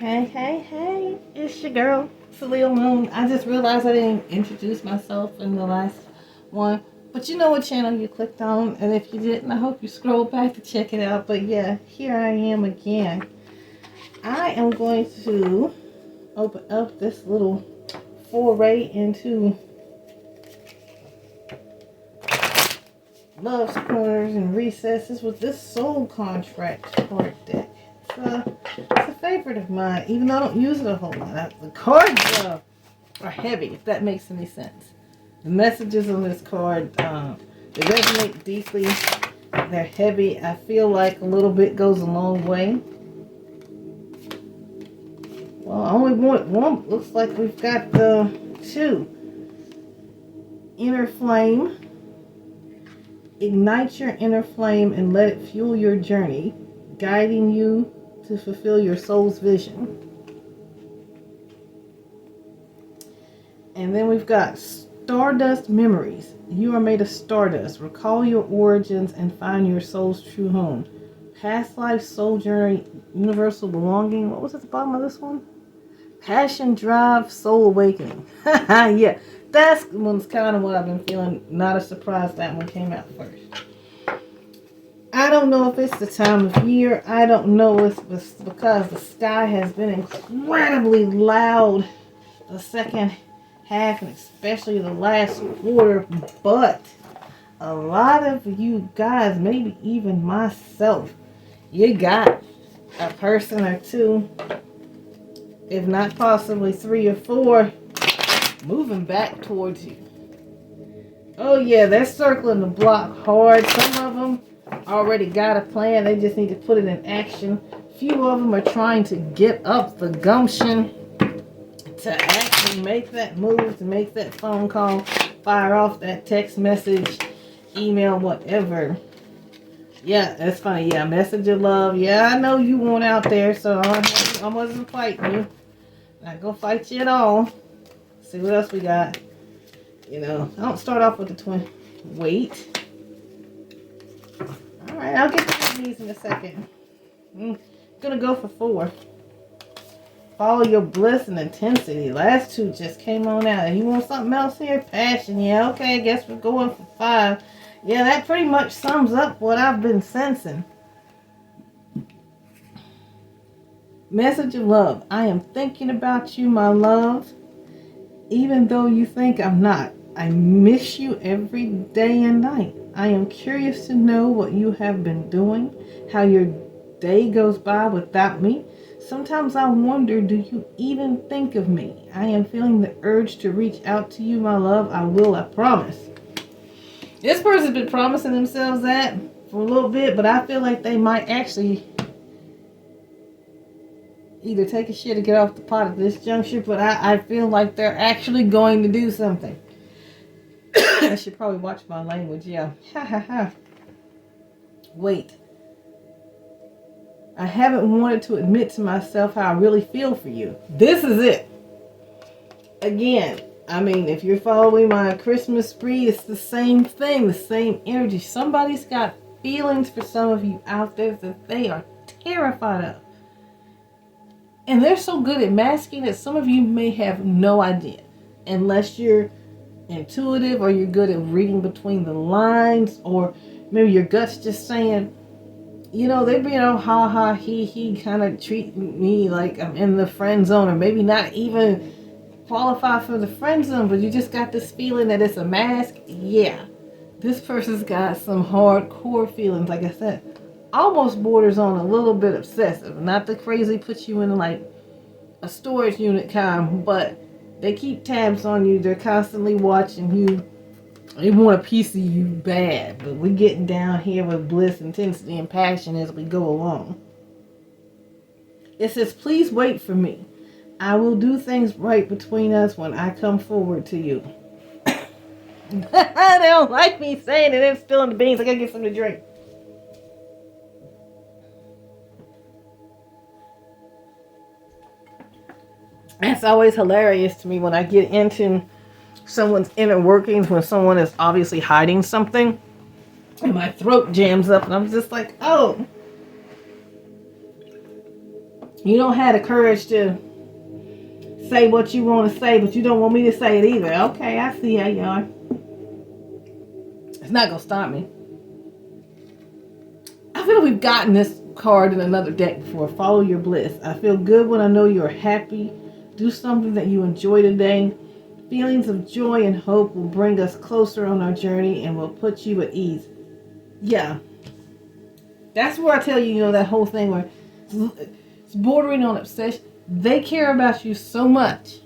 Hey, it's your girl, Salil Moon. I just realized I didn't introduce myself in the last one. But you know what channel you clicked on, and if you didn't, I hope you scroll back to check it out. But yeah, here I am again. I am going to open up this little foray into Love's Corners and Recesses with this Soul Contract card deck. It's a favorite of mine, even though I don't use it a whole lot. The cards are heavy, if that makes any sense. The messages on this card, they resonate deeply. They're heavy. I feel like a little bit goes a long way. Well, I only want one. Looks like we've got two. Inner Flame. Ignite your inner flame and let it fuel your journey, guiding you to fulfill your soul's vision. And then we've got Stardust Memories. You are made of stardust. Recall your origins and find your soul's true home. Past life, soul journey, universal belonging. What was at the bottom of this one? Passion, drive, soul awakening. Yeah, that one's kind of what I've been feeling. Not a surprise that one came out first. I don't know if it's the time of year. I don't know if it's because the sky has been incredibly loud the second half and especially the last quarter. But a lot of you guys, maybe even myself, you got a person or two, if not possibly 3 or 4, moving back towards you. Oh yeah, they're circling the block hard. Some of them already got a plan. They just need to put it in action. Few of them are trying to get up the gumption to actually make that move, to make that phone call, fire off that text message, email, whatever. Yeah, that's funny. Yeah, message of love. Yeah, I know you weren't out there, so I wasn't fighting you. Not gonna fight you at all. See what else we got. You know, I don't start off with the twin. Wait. Alright, I'll get to these in a second. Gonna go for 4. Follow your bliss and intensity. Last 2 just came on out. You want something else here? Passion. Yeah, okay, I guess we're going for 5. Yeah, that pretty much sums up what I've been sensing. Message of love. I am thinking about you, my love. Even though you think I'm not. I miss you every day and night. I am curious to know what you have been doing, how your day goes by without me. Sometimes I wonder, do you even think of me? I am feeling the urge to reach out to you, my love. I will, I promise. This person's been promising themselves that for a little bit, but I feel like they might actually either take a shit or get off the pot at this juncture, but I feel like they're actually going to do something. I should probably watch my language, yeah. Wait. I haven't wanted to admit to myself how I really feel for you. This is it. Again, I mean, if you're following my Christmas spree, it's the same thing, the same energy. Somebody's got feelings for some of you out there that they are terrified of. And they're so good at masking that some of you may have no idea. Unless you're intuitive or you're good at reading between the lines, or maybe your gut's just saying, you know, they're being all ha ha he kind of treating me like I'm in the friend zone, or maybe not even qualify for the friend zone, but you just got this feeling that it's a mask. Yeah, this person's got some hardcore feelings, like I said, almost borders on a little bit obsessive. Not the crazy put you in like a storage unit kind, but they keep tabs on you. They're constantly watching you. They want a piece of you bad, but we're getting down here with bliss, intensity, and passion as we go along. It says, please wait for me. I will do things right between us when I come forward to you. They don't like me saying it. They're spilling the beans. I gotta get something to drink. It's always hilarious to me when I get into someone's inner workings, when someone is obviously hiding something and my throat jams up and I'm just like, oh, You don't have the courage to say what you want to say, but you don't want me to say it either. Okay, I see how you are. It's not going to stop me. I feel like we've gotten this card in another deck before. Follow your bliss. I feel good when I know you're happy. Do something that you enjoy today. Feelings of joy and hope will bring us closer on our journey and will put you at ease. Yeah. That's where I tell you, that whole thing where it's bordering on obsession. They care about you so much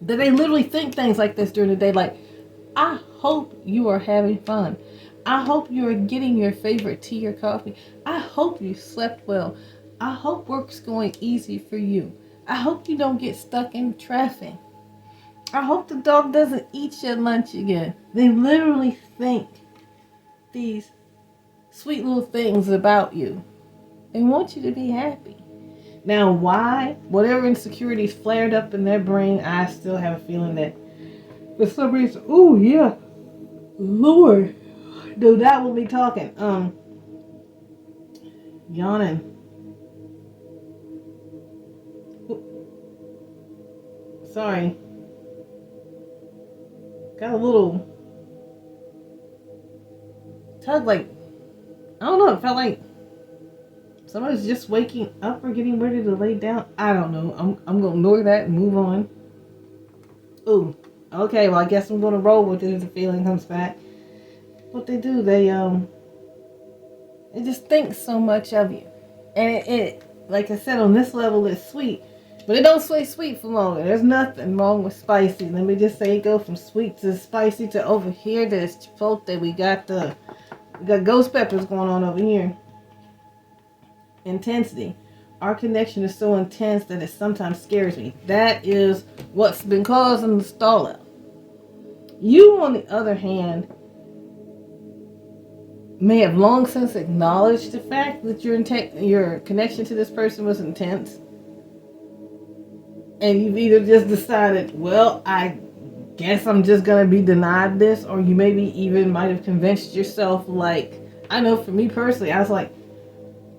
that they literally think things like this during the day. Like, I hope you are having fun. I hope you are getting your favorite tea or coffee. I hope you slept well. I hope work's going easy for you. I hope you don't get stuck in traffic. I hope the dog doesn't eat your lunch again. They literally think these sweet little things about you. They want you to be happy. Now, why? Whatever insecurities flared up in their brain, I still have a feeling that for some reason, oh yeah, Lord, dude, that will be talking. Yawning. Sorry. Got a little tug, like, I don't know, it felt like somebody's just waking up or getting ready to lay down. I don't know. I'm going to ignore that and move on. Ooh. Okay, well, I guess I'm going to roll with it if the feeling comes back. What they do, they just think so much of you. And it like I said, on this level, it's sweet. But it don't stay sweet for long. There's nothing wrong with spicy. Let me just say, go from sweet to spicy to over here. There's chipotle. We got ghost peppers going on over here. Intensity. Our connection is so intense that it sometimes scares me. That is what's been causing the stall out. You, on the other hand, may have long since acknowledged the fact that your connection to this person was intense. And you've either just decided, well, I guess I'm just going to be denied this. Or you maybe even might have convinced yourself, like, I know for me personally, I was like,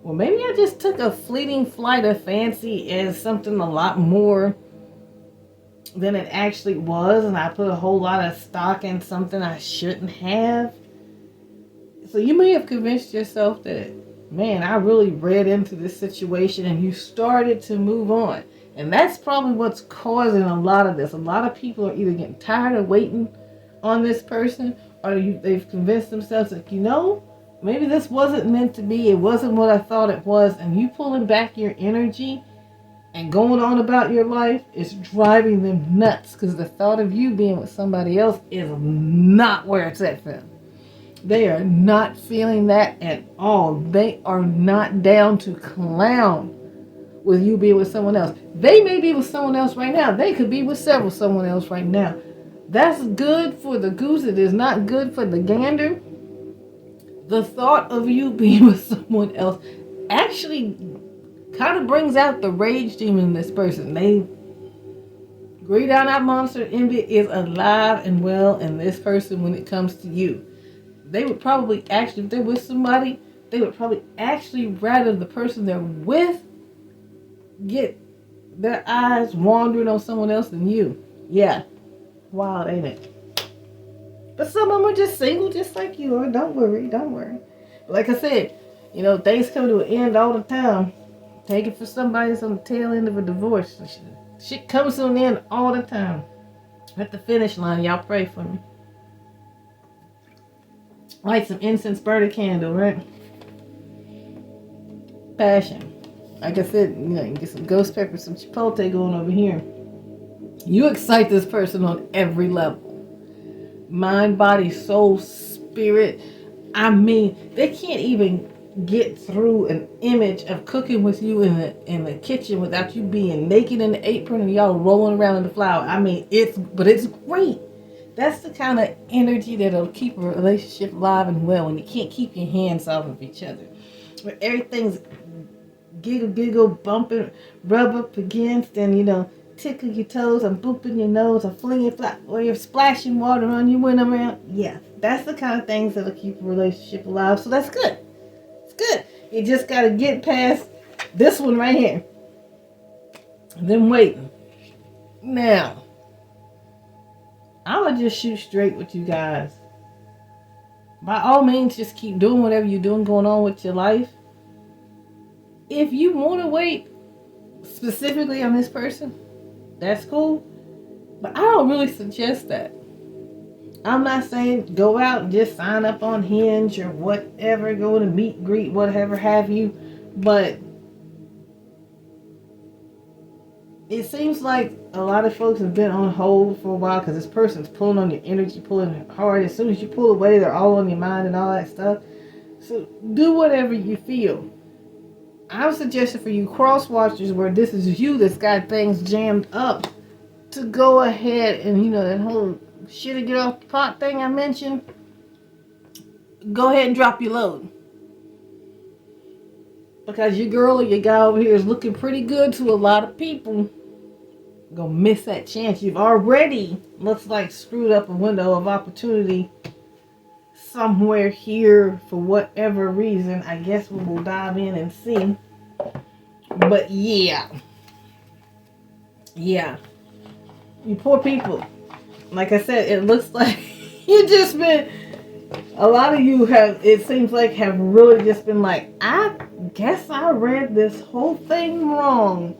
well, maybe I just took a fleeting flight of fancy as something a lot more than it actually was. And I put a whole lot of stock in something I shouldn't have. So you may have convinced yourself that, man, I really read into this situation, and you started to move on. And that's probably what's causing a lot of this. A lot of people are either getting tired of waiting on this person, or they've convinced themselves that, maybe this wasn't meant to be. It wasn't what I thought it was. And you pulling back your energy and going on about your life is driving them nuts, because the thought of you being with somebody else is not where it's at for them. They are not feeling that at all. They are not down to clown with you being with someone else. They may be with someone else right now. They could be with someone else right now. That's good for the goose. It is not good for the gander. The thought of you being with someone else actually kind of brings out the rage demon in this person. They greed out that monster. Envy is alive and well in this person when it comes to you. They would probably actually, if they're with somebody, they would probably actually rather the person they're with get their eyes wandering on someone else than you. Yeah. Wild, ain't it? But some of them are just single, just like you are. Don't worry. But like I said, things come to an end all the time. Take it for somebody that's on the tail end of a divorce. Shit comes to an end all the time. At the finish line, y'all pray for me. Light some incense, burn a candle, right? Passion. Like I said, you get some ghost pepper, some chipotle going over here. You excite this person on every level. Mind, body, soul, spirit. I mean, they can't even get through an image of cooking with you in the kitchen without you being naked in the apron and y'all rolling around in the flour. I mean, it's great. That's the kind of energy that'll keep a relationship alive and well when you can't keep your hands off of each other. Where everything's giggle, bumping, rub up against, and tickle your toes, I'm booping your nose, I'm flinging flat, or you're splashing water on you when I'm around. Yeah, that's the kind of things that'll keep a relationship alive. So that's good. It's good. You just gotta get past This one right here. Them waiting. Now, I'ma just shoot straight with you guys. By all means, just keep doing whatever you're doing going on with your life. If you want to wait specifically on this person, that's cool. But I don't really suggest that. I'm not saying go out and just sign up on Hinge or whatever, go to meet, greet, whatever have you. But it seems like a lot of folks have been on hold for a while because this person's pulling on your energy, pulling hard. As soon as you pull away, they're all on your mind and all that stuff. So do whatever you feel. I'm suggesting for you cross watchers where this is you that's got things jammed up to go ahead and, you know, that whole shit to get off the pot thing I mentioned, go ahead and drop your load. Because your girl or your guy over here is looking pretty good to a lot of people. Gonna miss that chance. You've already, looks like, screwed up a window of opportunity somewhere here for whatever reason. I guess we will dive in and see. But yeah. Yeah. You poor people. Like I said, it looks like you just been, a lot of you have, it seems like, have really just been like, I guess I read this whole thing wrong.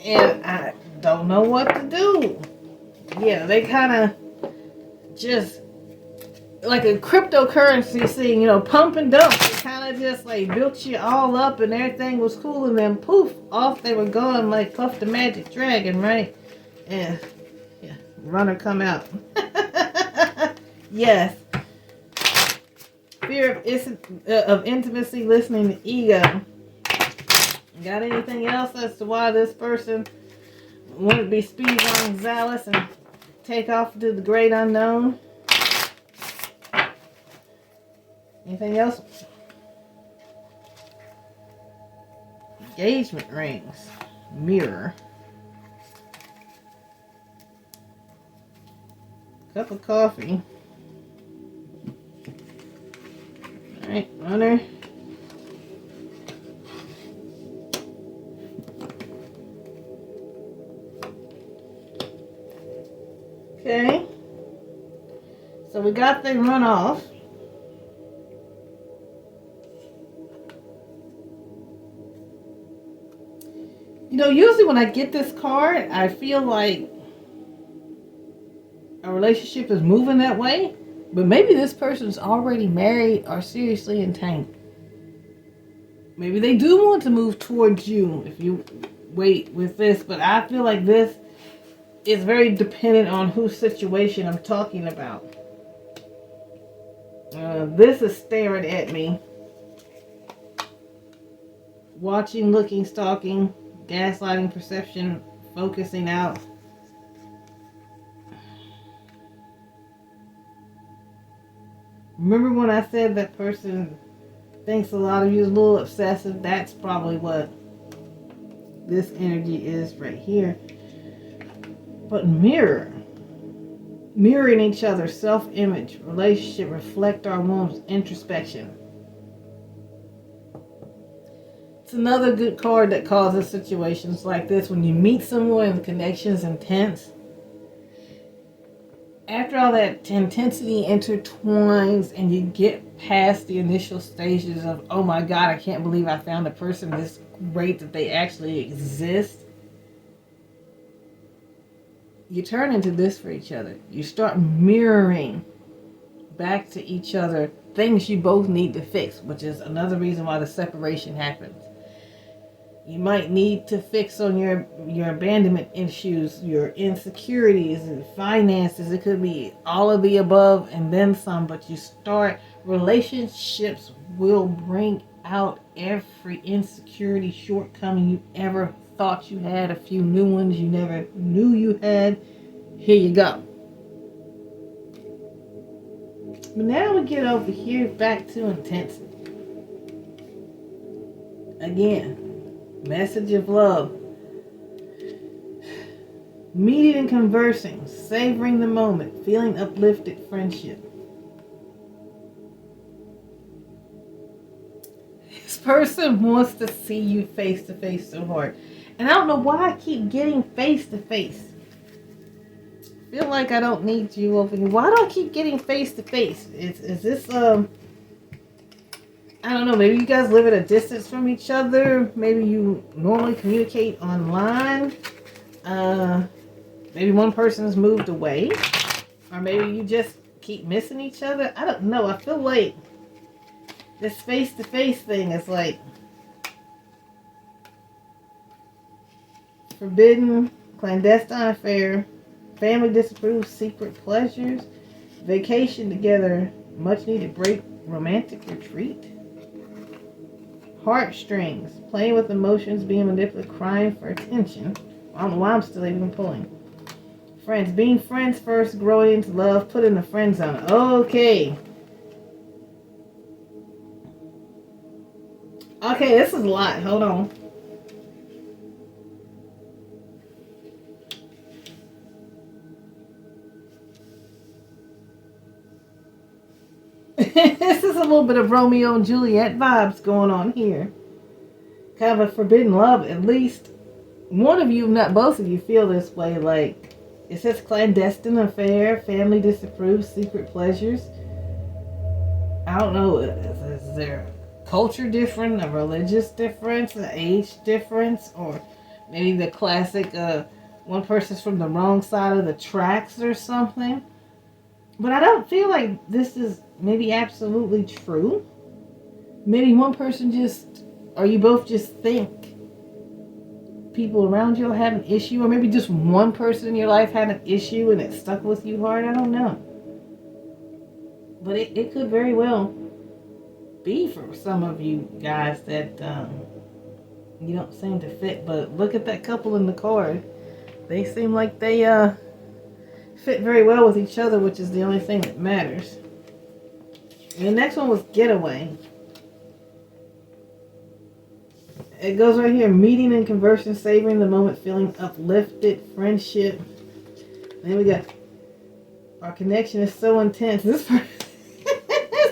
And I don't know what to do. Yeah, they kind of just, like a cryptocurrency scene, you know, pump and dump. They kind of just like built you all up and everything was cool. And then poof, off they were going like Puff the Magic Dragon, right? And yeah, runner come out. Yes. Fear of intimacy, listening to ego. Got anything else as to why this person wouldn't be speed running zealous and take off to the great unknown? Anything else? Engagement rings. Mirror. Cup of coffee. Alright, runner. Okay. So we got the runoff. You know, usually when I get this card, I feel like a relationship is moving that way. But maybe this person's already married or seriously entangled. Maybe they do want to move towards you if you wait with this. But I feel like this is very dependent on whose situation I'm talking about. This is staring at me. Watching, looking, stalking, gaslighting, perception, focusing out. Remember when I said that person thinks a lot of you is a little obsessive? That's probably what this energy is right here. But mirroring each other, self-image, relationship, reflect our wounds, introspection. It's another good card that causes situations like this. When you meet someone and the connection's intense, after all that intensity intertwines and you get past the initial stages of, oh my God, I can't believe I found a person this great that they actually exist, you turn into this for each other. You start mirroring back to each other things you both need to fix, which is another reason why the separation happens. You might need to fix on your abandonment issues, your insecurities and finances. It could be all of the above and then some, but you start, relationships will bring out every insecurity, shortcoming you ever thought you had, a few new ones you never knew you had. Here you go. But now we get over here back to intensity. Again. Message of love. Meeting and conversing. Savoring the moment. Feeling uplifted friendship. This person wants to see you face to face so hard. And I don't know why I keep getting face to face. Feel like I don't need you over here. Why do I keep getting face to face? Is this I don't know, maybe you guys live at a distance from each other. Maybe you normally communicate online. Maybe one person has moved away. Or maybe you just keep missing each other. I don't know. I feel like this face-to-face thing is like forbidden, clandestine affair, family disapproves, secret pleasures, vacation together, much needed break, romantic retreat. Heartstrings, playing with emotions, being manipulated, crying for attention. I don't know why I'm still even pulling. Friends, being friends first, growing into love, put in the friend zone. Okay. Okay, this is a lot. Hold on. This is a little bit of Romeo and Juliet vibes going on here. Kind of a forbidden love. At least one of you, if not both of you, feel this way. Like, it says clandestine affair, family disapproves, secret pleasures. I don't know. Is there a culture difference, a religious difference, an age difference, or maybe the classic one person's from the wrong side of the tracks or something? But I don't feel like this is maybe absolutely true. Maybe one person just, or you both just think people around you have an issue, or maybe just one person in your life had an issue and it stuck with you hard. I don't know. But it could very well be for some of you guys that you don't seem to fit. But look at that couple in the card. They seem like they fit very well with each other, which is the only thing that matters. And the next one was getaway. It goes right here: meeting and conversing, savoring the moment, feeling uplifted, friendship. Then we got our connection is so intense. This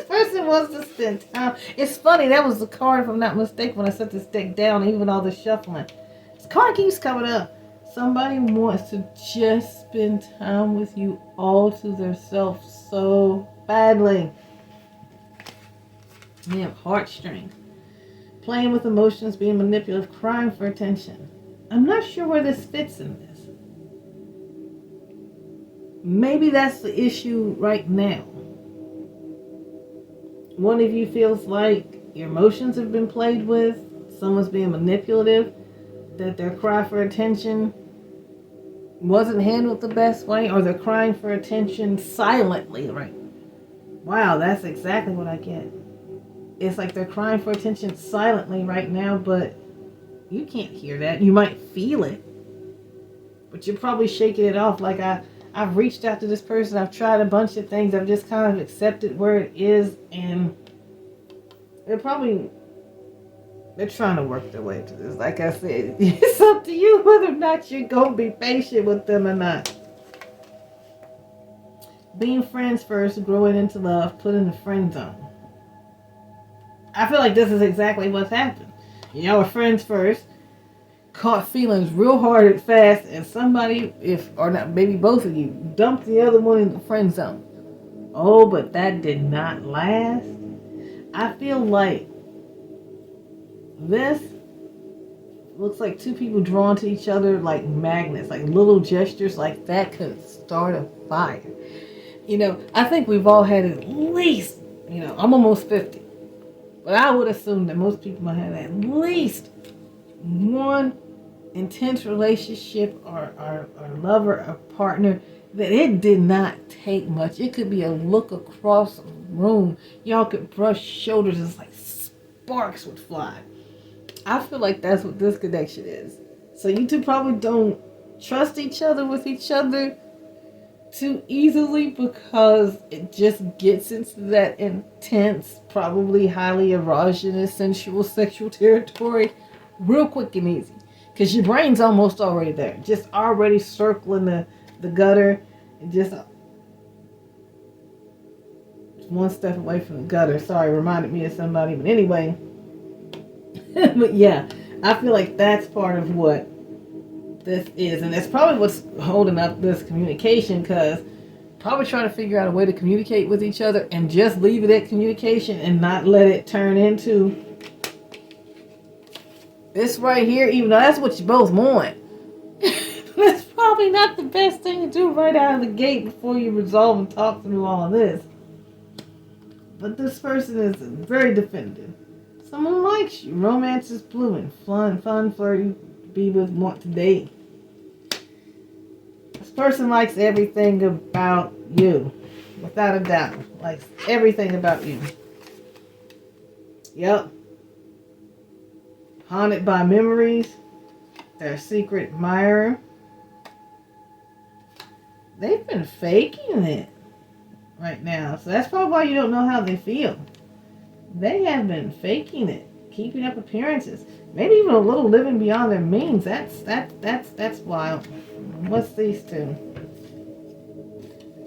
person wants to spend time. It's funny, that was the card, if I'm not mistaken, when I set this deck down, even all the shuffling. This card keeps coming up. Somebody wants to just spend time with you all to themselves so badly. We have heartstrings. Playing with emotions, being manipulative, crying for attention. I'm not sure where this fits in this. Maybe that's the issue right now. One of you feels like your emotions have been played with, someone's being manipulative, that their cry for attention wasn't handled the best way, or they're crying for attention silently, right? Wow, that's exactly what I get. It's like they're crying for attention silently right now, but you can't hear that. You might feel it, but you're probably shaking it off. Like I've reached out to this person. I've tried a bunch of things. I've just kind of accepted where it is, and they're trying to work their way to this. Like I said, it's up to you whether or not you're going to be patient with them or not. Being friends first, growing into love, put in the friend zone. I feel like this is exactly what's happened. Y'all were friends first, caught feelings real hard and fast, and somebody, or not, maybe both of you, dumped the other one in the friend zone. Oh, but that did not last. I feel like this looks like two people drawn to each other like magnets, like little gestures like that could start a fire. I think we've all had at least, I'm almost 50. But I would assume that most people might have at least one intense relationship or lover or partner that it did not take much. It could be a look across a room. Y'all could brush shoulders. It's like sparks would fly. I feel like that's what this connection is. So you two probably don't trust each other with each other too easily, because it just gets into that intense, probably highly erogenous, sensual, sexual territory real quick and easy, because your brain's almost already there, just already circling the gutter, and just one step away from the gutter. Sorry, reminded me of somebody. But anyway, But yeah, I feel like that's part of what this is, and that's probably what's holding up this communication, because probably trying to figure out a way to communicate with each other and just leave it at communication and not let it turn into this right here, even though that's what you both want. That's probably not the best thing to do right out of the gate before you resolve and talk through all of this. But this person is very definitive. Someone likes you. Romance is blooming. Fun, flirty, be with, want to date. This person likes everything about you. Without a doubt. Likes everything about you. Yep. Haunted by memories. Their secret admirer. They've been faking it right now. So that's probably why you don't know how they feel. They have been faking it. Keeping up appearances. Maybe even a little living beyond their means. That's wild. What's these two?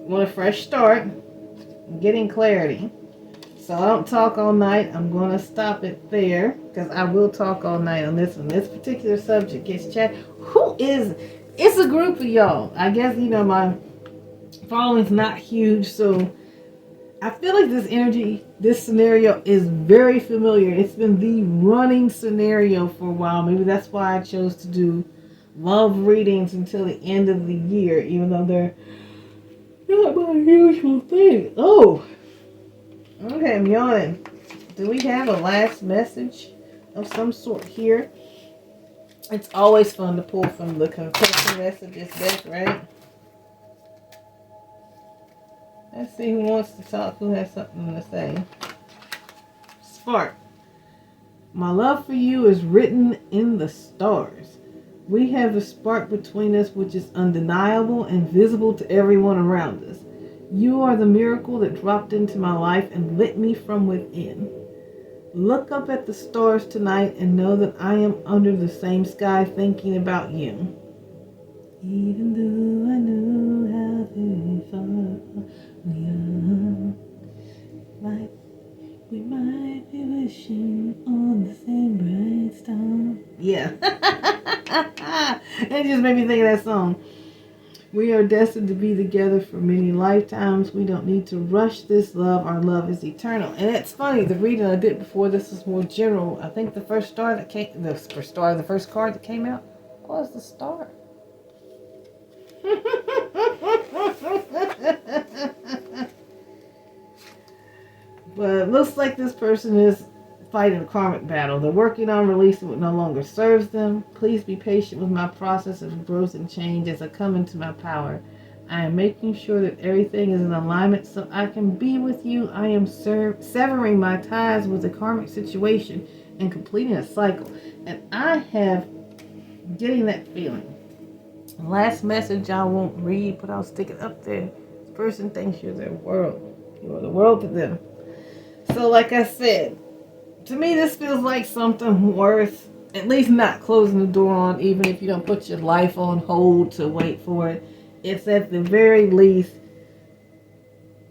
Want a fresh start. Getting clarity. So I don't talk all night. I'm going to stop it there, because I will talk all night on this one. This particular subject gets chat. Who is... It's a group of y'all. I guess, my following's not huge, so I feel like this energy, this scenario is very familiar. It's been the running scenario for a while. Maybe that's why I chose to do love readings until the end of the year, even though they're not my usual thing. Oh, okay, I'm yawning. Do we have a last message of some sort here? It's always fun to pull from the confession messages deck, right? Let's see who wants to talk, who has something to say. Spark. My love for you is written in the stars. We have a spark between us which is undeniable and visible to everyone around us. You are the miracle that dropped into my life and lit me from within. Look up at the stars tonight and know that I am under the same sky thinking about you. Even though I know how very far we are, we might be wishing on the same bright star. Yeah. It just made me think of that song. We are destined to be together for many lifetimes. We don't need to rush this love. Our love is eternal. And it's funny, the reading I did before this was more general. I think the first card that came out was the star. But it looks like this person is fighting a karmic battle. They're working on releasing what no longer serves them. Please be patient with my process of growth and change as I come into my power. I am making sure that everything is in alignment so I can be with you. I am severing my ties with the karmic situation and completing a cycle. And I have getting that feeling. Last message I won't read, but I'll stick it up there. This person thinks you're their world. You are the world to them. So like I said, to me this feels like something worth at least not closing the door on, even if you don't put your life on hold to wait for it. It's at the very least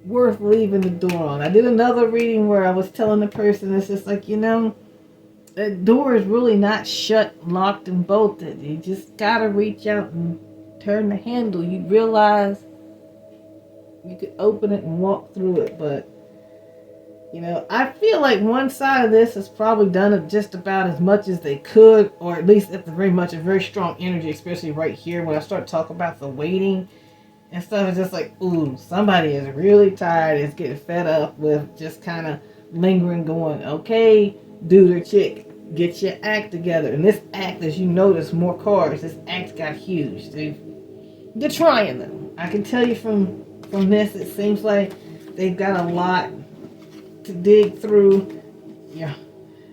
worth leaving the door on. I did another reading where I was telling the person, it's just like, the door is really not shut, locked, and bolted. You just gotta reach out and turn the handle. You realize you could open it and walk through it, but I feel like one side of this has probably done it just about as much as they could, or at least at the very much a very strong energy, especially right here when I start talking about the waiting and stuff. It's just like, ooh, somebody is really tired, is getting fed up with just kind of lingering, going, okay, dude or chick, get your act together. And this act, as you notice, more cards, this act got huge. They're trying them. I can tell you from this, it seems like they've got a lot to dig through. Yeah,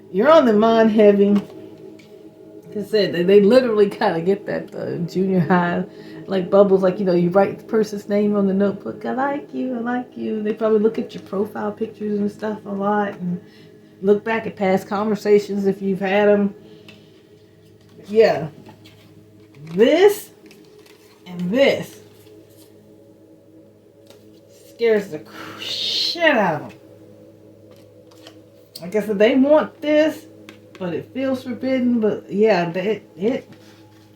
you're on the mind heavy. Like I said, they literally kind of get that junior high, like bubbles, like you write the person's name on the notebook. I like you. They probably look at your profile pictures and stuff a lot, and look back at past conversations if you've had them. Yeah, this and this scares the shit out of them. Like I said, they want this, but it feels forbidden. But yeah, it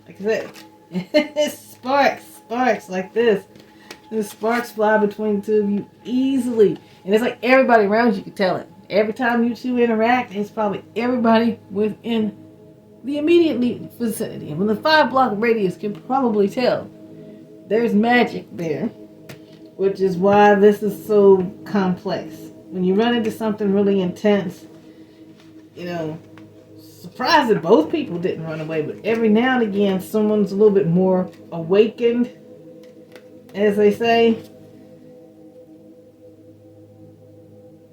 like I said, it sparks like this. The sparks fly between the two of you easily. And it's like everybody around you can tell it. Every time you two interact, it's probably everybody within the immediate vicinity. And the 5-block radius can probably tell. There's magic there. Which is why this is so complex. When you run into something really intense, surprised that both people didn't run away, but every now and again someone's a little bit more awakened, as they say,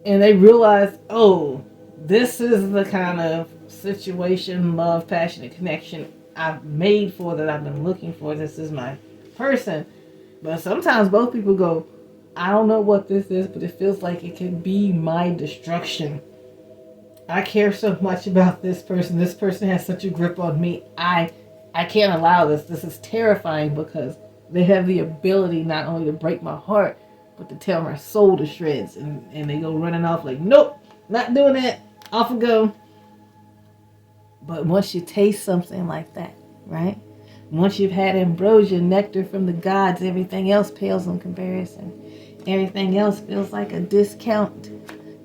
and they realize, oh, this is the kind of situation, love, passionate connection I've made for, that I've been looking for. This is my person. But sometimes both people go, I don't know what this is, but it feels like it can be my destruction. I care so much about this person. This person has such a grip on me. I can't allow this. This is terrifying, because they have the ability not only to break my heart, but to tear my soul to shreds. And they go running off like, nope, not doing that. Off we go. But once you taste something like that, right? Once you've had ambrosia, nectar from the gods, everything else pales in comparison. Everything else feels like a discount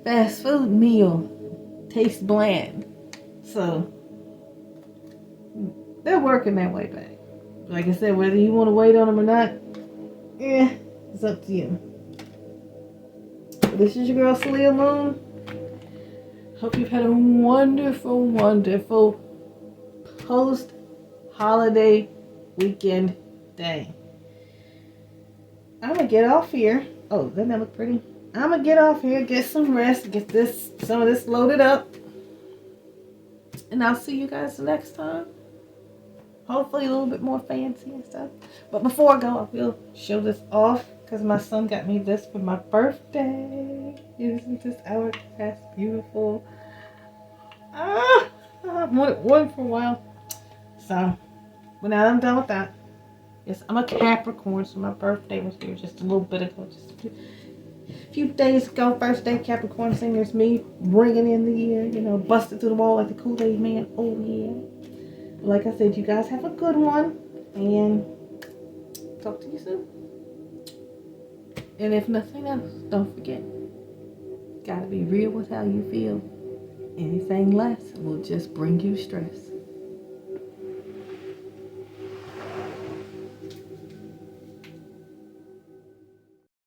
fast food meal. Tastes bland. So they're working their way back. Like I said, whether you want to wait on them or not, it's up to you. But this is your girl Celia Moon. Hope you've had a wonderful, wonderful post-holiday weekend day. I'm gonna get off here. Oh, doesn't that look pretty? I'm gonna get off here, get some rest, get some of this loaded up, and I'll see you guys next time. Hopefully a little bit more fancy and stuff. But before I go, I will show this off, because my son got me this for my birthday. Isn't this hourglass beautiful? I've wanted one for a while. So, but now I'm done with that. Yes, I'm a Capricorn, so my birthday was here just a little bit ago. Just a few days ago, first day Capricorn thing. There's me bringing in the year, busted through the wall like the Kool-Aid man. Oh, yeah. Like I said, you guys have a good one, and talk to you soon. And if nothing else, don't forget, gotta be real with how you feel. Anything less will just bring you stress.